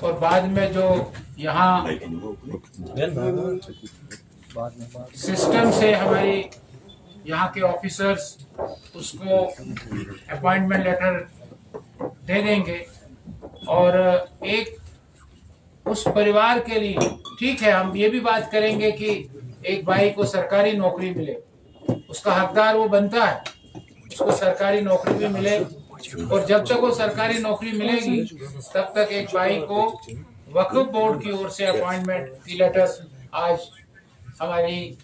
और बाद में जो यहाँ सिस्टम से हमारी यहाँ के ऑफिसर्स उसको अपॉइंटमेंट लेटर दे देंगे और एक उस परिवार के लिए ठीक है। हम ये भी बात करेंगे कि एक भाई को सरकारी नौकरी मिले, उसका हकदार वो बनता है, उसको सरकारी नौकरी भी मिले और जब तक वो सरकारी नौकरी मिलेगी तब तक एक भाई को वक्फ बोर्ड की ओर से अपॉइंटमेंट की लेटर आज हमारी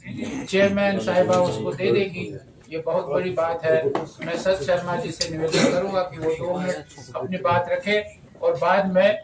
चेयरमैन साहिबा उसको दे देगी। ये बहुत बड़ी बात है। मैं सत शर्मा जी से निवेदन करूंगा कि वो 2 मिनट अपनी बात रखें और बाद में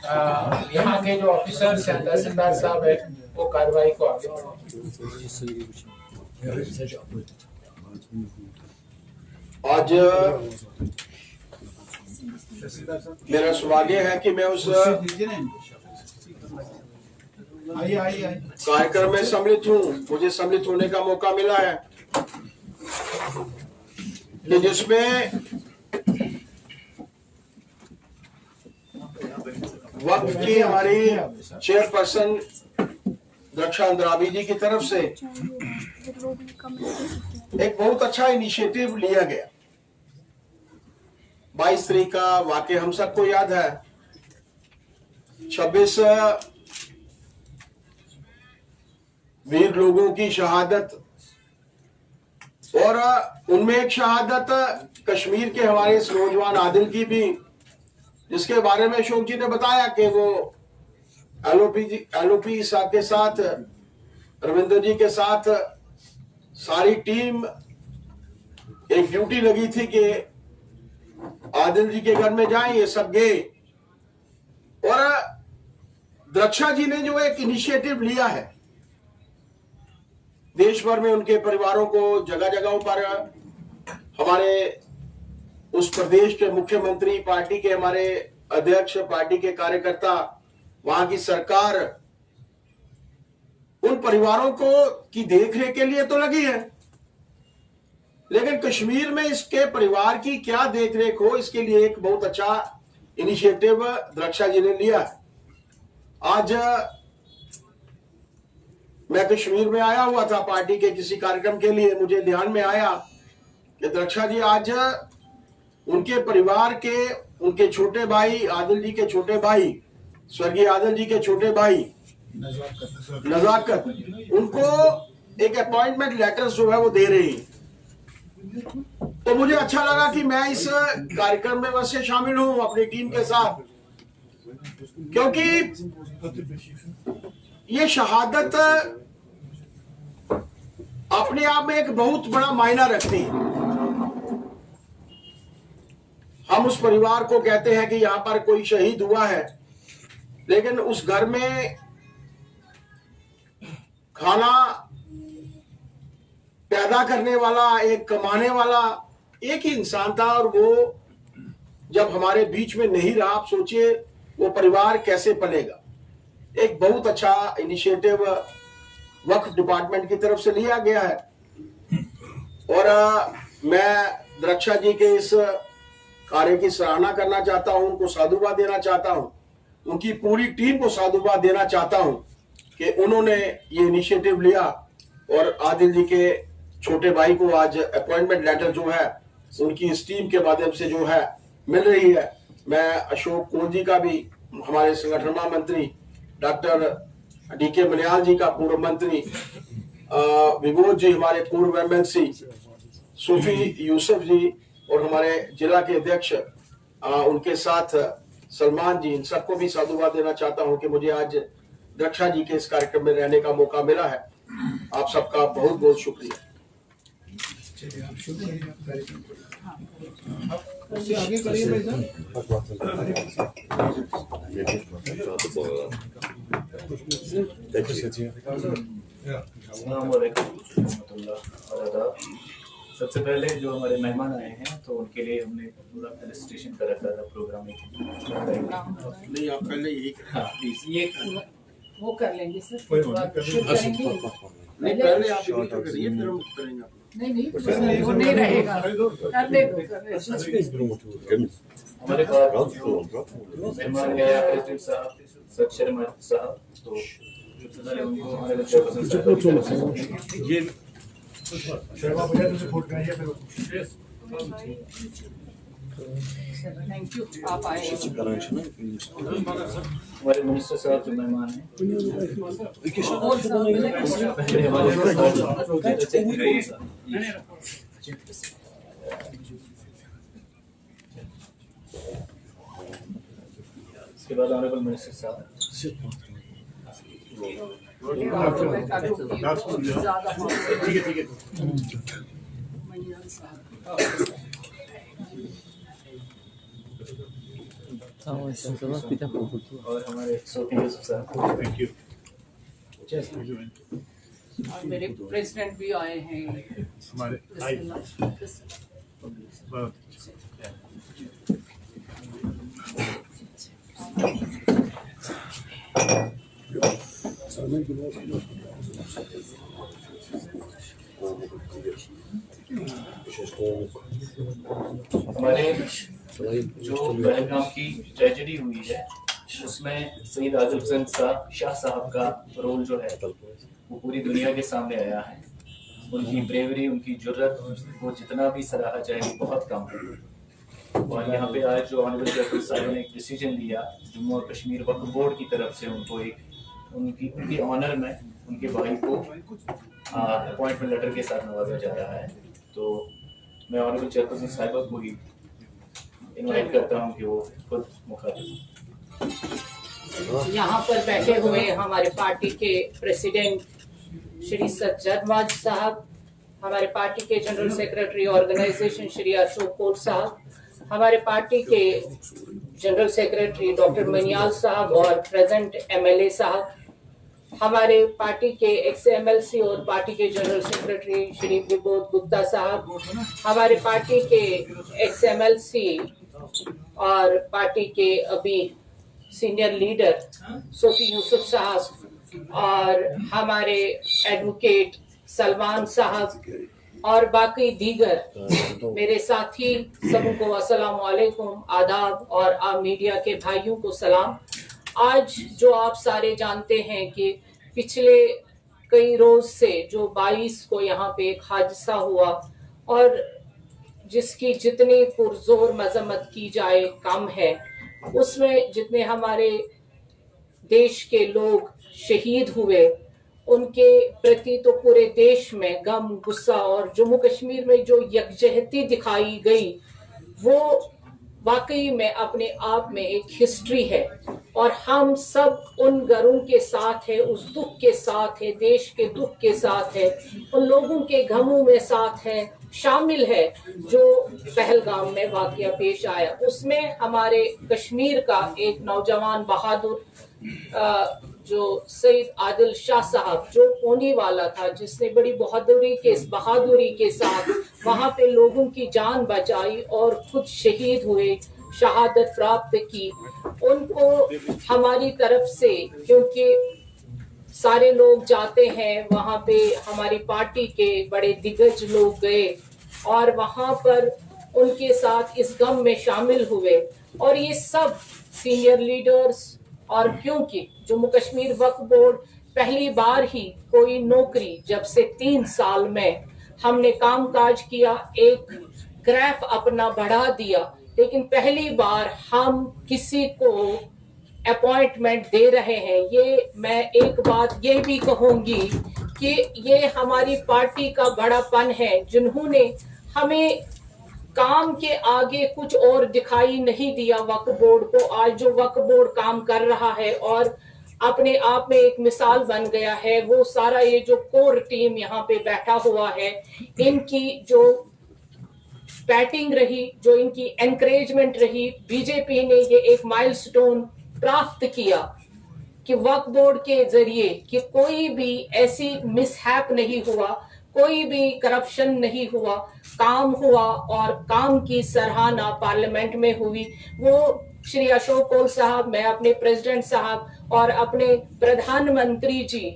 यहाँ के जो ऑफिसर्स हैं, तहसीलदार साहब है, वो कार्रवाई को आगे बढ़ाएं। आज मेरा सौभाग्य है कि मैं उस कार्यक्रम में सम्मिलित हूँ। मुझे सम्मिलित होने का मौका मिला है कि जिसमें वक्त की हमारी चेयरपर्सन द्रक्षा अंद्राबी जी की तरफ से एक बहुत अच्छा इनिशिएटिव लिया गया। 22 तारीख का वाकया हम सबको याद है। 26 वीर लोगों की शहादत और उनमें एक शहादत कश्मीर के हमारे इस नौजवान आदिल की भी, जिसके बारे में अशोक जी ने बताया कि वो एलओपी साहब के साथ, रविंद्र जी के साथ सारी टीम एक ड्यूटी लगी थी कि आदिल जी के घर में जाएं। ये सब गए और द्रक्षा जी ने जो एक इनिशिएटिव लिया है, देश भर में उनके परिवारों को जगह जगहों पर हमारे उस प्रदेश के मुख्यमंत्री, पार्टी के हमारे अध्यक्ष, पार्टी के कार्यकर्ता, वहां की सरकार उन परिवारों को की देखरेख के लिए तो लगी है, लेकिन कश्मीर में इसके परिवार की क्या देखरेख हो, इसके लिए एक बहुत अच्छा इनिशिएटिव द्रक्षा जी ने लिया है। आज मैं कश्मीर में आया हुआ था पार्टी के किसी कार्यक्रम के लिए। मुझे ध्यान में आया कि द्रक्षा जी आज उनके परिवार के, उनके छोटे भाई, आदिल जी के छोटे भाई, स्वर्गीय आदिल जी के छोटे भाई नजाकत, उनको एक अपॉइंटमेंट लेटर जो है वो दे रही है। तो मुझे अच्छा लगा कि मैं इस कार्यक्रम में वैसे शामिल हूं अपनी टीम के साथ, क्योंकि ये शहादत अपने आप में एक बहुत बड़ा मायना रखती है। हम उस परिवार को कहते हैं कि यहां पर कोई शहीद हुआ है, लेकिन उस घर में खाना पैदा करने वाला, एक कमाने वाला एक ही इंसान था और वो जब हमारे बीच में नहीं रहा, आप सोचिए वो परिवार कैसे पलेगा। एक बहुत अच्छा इनिशिएटिव वक्फ डिपार्टमेंट की तरफ से लिया गया है और मैं द्रक्षा जी के इस कार्य की सराहना करना चाहता हूं, उनको साधुवाद देना चाहता हूं, उनकी पूरी टीम को साधुवाद देना चाहता हूं कि उन्होंने ये इनिशिएटिव लिया और आदिल जी के छोटे भाई को आज अपॉइंटमेंट लेटर जो है उनकी इस टीम के माध्यम से जो है मिल रही है। मैं अशोक कोल जी का भी, हमारे संगठन महामंत्री डॉक्टर डीके मनियाल जी का पूर्व मंत्री, विभोज जी हमारे पूर्व एमएलसी, सूफी यूसुफ जी और हमारे जिला के अध्यक्ष, उनके साथ सलमान जी, इन सबको भी साधुवाद देना चाहता हूं कि मुझे आज द्रक्षा जी के इस कार्यक्रम में रहने का मौका मिला है। आप सबका बहुत बहुत शुक्रिया। आगे करिए भाई साहब। सबसे पहले जो हमारे मेहमान आए हैं तो उनके लिए हमने पूरा रजिस्ट्रेशन कर रखा था प्रोग्राम। नहीं आप पहले यही, हाँ प्लीज ये वो कर लेंगे सर। कोई बात नहीं, शुरू करेंगे। नहीं पहले आप ये तो करिए फिर हम करेंगे अपना। नहीं वो नहीं रहेगा। करने दो। हमारे पास मेहमान है प्रेसिडेंट साहब सत शर्मा साहब, तो सबसे पहले उनको हमारे चेयरपर्सन साहब ये शर्मा भैया तुझे फोन कराइए फिर थैंक यू आप आए। हमारे मिनिस्टर साहब जो मेहमान हैं और साहब मिले। पहले हमारे इसके बाद ऑनरेबल मिनिस्टर साहब ज्यादा ठीक है मनियाल साहब। और हमारे सोफी यूसुफ साहब। थैंक यू और मेरे प्रेसिडेंट भी आए हैं। हमारे हमारे जो पहलगाम की ट्रेजेडी हुई है उसमें सईद आदिल हुसैन शाह साहब का रोल जो है वो पूरी दुनिया के सामने आया है। उनकी ब्रेवरी, उनकी जुर्रत वो जितना भी सराहा जाए बहुत कम है। और यहाँ पे आज जो ऑनरेबल चेयरपर्सन साहब ने एक डिसीजन लिया जम्मू और कश्मीर वक्फ बोर्ड की तरफ से, उनको एक उनके ऑनर में उनके भाई को अपॉइंटमेंट लेटर के साथ नवाजा जा रहा है। तो मैं ऑनरेबल चेयरपर्सन साहिबा को ही इनवाइट करता हूँ कि वो खुद मुखातिब। यहाँ पर बैठे हुए हमारे पार्टी के प्रेसिडेंट श्री सज्जद साहब, हमारे पार्टी के general secretary organisation Shri Ashok Kaul साहब, हमारे पार्टी के जनरल सेक्रेटरी डॉक्टर मनियाल साहब और प्रेजेंट एमएलए साहब, हमारे पार्टी के एक्स-एमएलसी और पार्टी के जनरल सेक्रेटरी श्री विबोध गुप्ता साहब, हमारे पार्टी के एक्स-एमएलसी और पार्टी के अभी सीनियर लीडर सोफी यूसुफ साहब और हमारे एडवोकेट सलमान साहब और बाकी दीगर मेरे साथी सबको अस्सलाम वालेकुम, आदाब और आप मीडिया के भाइयों को सलाम। आज जो आप सारे जानते हैं कि पिछले कई रोज से जो 22 को यहाँ पे एक हादसा हुआ और जिसकी जितनी पुरजोर मजम्मत की जाए कम है। उसमें जितने हमारे देश के लोग शहीद हुए उनके प्रति तो पूरे देश में गम, गुस्सा और जम्मू कश्मीर में जो यकजहती दिखाई गई वो वाकई में अपने आप में एक हिस्ट्री है। और हम सब उन घरों के साथ है, उस दुख के साथ है, देश के दुख के साथ है, उन लोगों के गमों में साथ है, शामिल है जो पहलगाम में वाकया पेश आया। उसमें हमारे कश्मीर का एक नौजवान बहादुर जो सईद आदिल शाह साहब जो पोनी वाला था, जिसने बड़ी बहादुरी के साथ वहां पे लोगों की जान बचाई और खुद शहीद हुए, शहादत प्राप्त की, उनको हमारी तरफ से, क्योंकि सारे लोग जाते हैं वहां पे, हमारी पार्टी के बड़े दिग्गज लोग गए और वहां पर उनके साथ इस गम में शामिल हुए। और ये सब सीनियर लीडर्स, और क्योंकि जम्मू कश्मीर वक्फ बोर्ड पहली बार ही कोई नौकरी, जब से 3 साल में हमने कामकाज किया, एक ग्राफ अपना बढ़ा दिया, लेकिन पहली बार हम किसी को अपॉइंटमेंट दे रहे हैं। ये मैं एक बात ये भी कहूंगी कि ये हमारी पार्टी का बड़ापन है, जिन्होंने हमें काम के आगे कुछ और दिखाई नहीं दिया वक्फ बोर्ड को। आज जो वक्फ बोर्ड काम कर रहा है और अपने आप में एक मिसाल बन गया है, वो सारा ये जो कोर टीम यहाँ पे बैठा हुआ है, इनकी जो बैटिंग रही, जो इनकी एनकरेजमेंट रही, बीजेपी ने ये एक माइलस्टोन प्राप्त किया कि वक्फ बोर्ड के जरिए कि कोई भी ऐसी मिसहैप नहीं हुआ, कोई भी करप्शन नहीं हुआ, काम हुआ और काम की सराहना पार्लियामेंट में हुई। वो श्री अशोक कौल साहब, मैं अपने प्रेसिडेंट साहब और अपने प्रधानमंत्री जी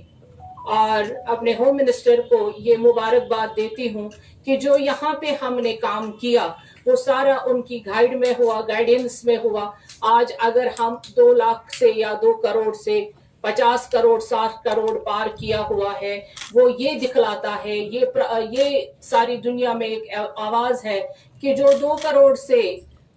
और अपने होम मिनिस्टर को ये मुबारकबाद देती हूँ कि जो यहाँ पे हमने काम किया वो सारा उनकी गाइड में हुआ, गाइडेंस में हुआ। आज अगर हम 2 लाख से या 2 करोड़ से 50 करोड़ 60 करोड़ पार किया हुआ है, वो ये दिखलाता है, ये सारी दुनिया में एक आवाज है कि जो 2 करोड़ से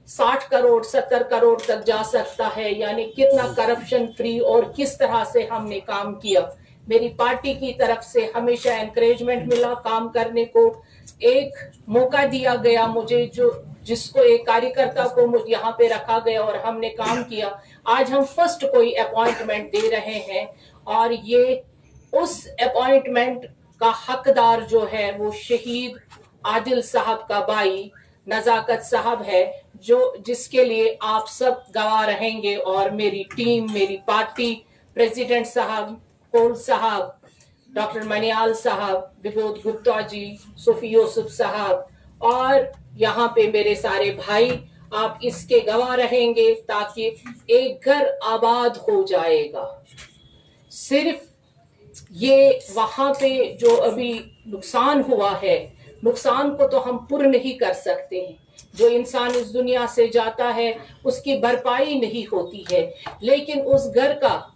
60 करोड़ 70 करोड़ तक जा सकता है, यानी कितना करप्शन फ्री और किस तरह से हमने काम किया। मेरी पार्टी की तरफ से हमेशा एनकरेजमेंट मिला काम करने को, एक मौका दिया गया मुझे, जो जिसको एक कार्यकर्ता को मुझे यहाँ पे रखा गया और हमने काम किया। आज हम फर्स्ट कोई अपॉइंटमेंट दे रहे हैं और ये उस अपॉइंटमेंट का हकदार जो है वो शहीद आदिल साहब का भाई नजाकत साहब है, जो जिसके लिए आप सब गवाह रहेंगे। और मेरी टीम, मेरी पार्टी, प्रेसिडेंट साहब, कौल साहब, डॉक्टर मनियाल साहब, विबोध गुप्ता जी, सूफी यूसुफ साहब और यहाँ पे मेरे सारे भाई, आप इसके गवाह रहेंगे ताकि एक घर आबाद हो जाएगा। सिर्फ ये वहां पे जो अभी नुकसान हुआ है, नुकसान को तो हम पूर्ण नहीं कर सकते हैं। जो इंसान इस दुनिया से जाता है उसकी भरपाई नहीं होती है, लेकिन उस घर का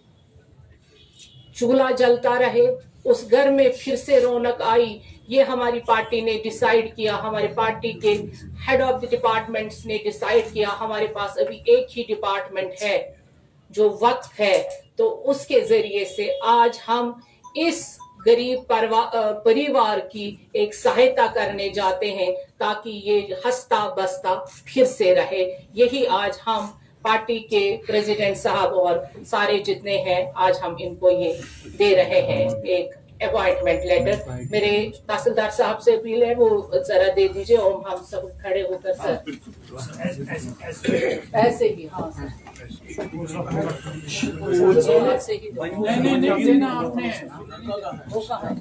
चूल्हा जलता रहे, उस घर में फिर से रौनक आई, ये हमारी पार्टी ने डिसाइड किया। हमारी पार्टी के हेड ऑफ द डिपार्टमेंट्स ने डिसाइड किया। हमारे पास अभी एक ही डिपार्टमेंट है जो वक्फ है, तो उसके जरिए से आज हम इस गरीब परिवार की एक सहायता करने जाते हैं ताकि ये हंसता बसता फिर से रहे। यही आज हम पार्टी के प्रेसिडेंट साहब और सारे जितने हैं, आज हम इनको ये दे रहे हैं एक अपॉइंटमेंट लेटर। मेरे तहसीलदार साहब से अपील है वो जरा दे दीजिए और हम सब खड़े होकर सर ऐसे ही, हाँ ऐसे ही नहीं देना आपने। वो कहाँ है?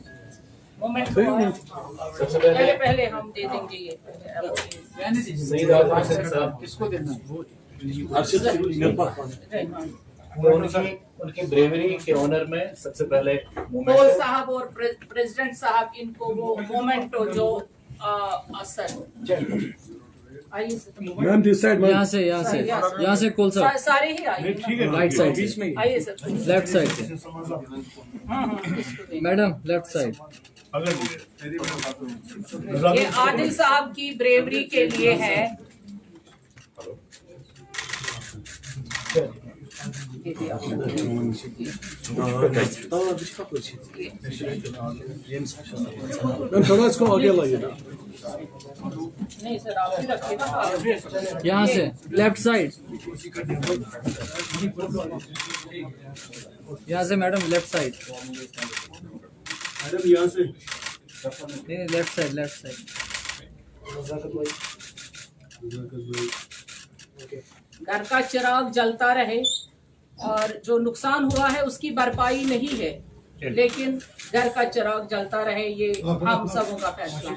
मोमेंट सबसे पहले हम दे देंगे ये। सईद आदिल हुसैन साहब किसको देना? उनकी ब्रेवरी के ऑनर में सबसे पहले कौल साहब और प्रेसिडेंट साहब इनको वो मोमेंटो जो असर आइए मैम दिस साइड मैम यहाँ से कौल साहब सारे ही आइए, राइट साइड से, आइए सर, लेफ्ट साइड से, इसको दें। Madam left side. ये आदिल साहब की ब्रेवरी के लिए है। मैम थोड़ा इसको आगे लाइए ना। नहीं सर, आप ही रखिएगा। यहाँ से लेफ्ट साइड, यहाँ से मैडम लेफ्ट साइड, मैडम यहाँ से नहीं लेफ्ट साइड, लेफ्ट साइड। घर का चिराग जलता रहे और जो नुकसान हुआ है उसकी भरपाई नहीं है, लेकिन घर का चिराग जलता रहे, ये हम सबों का फैसला है।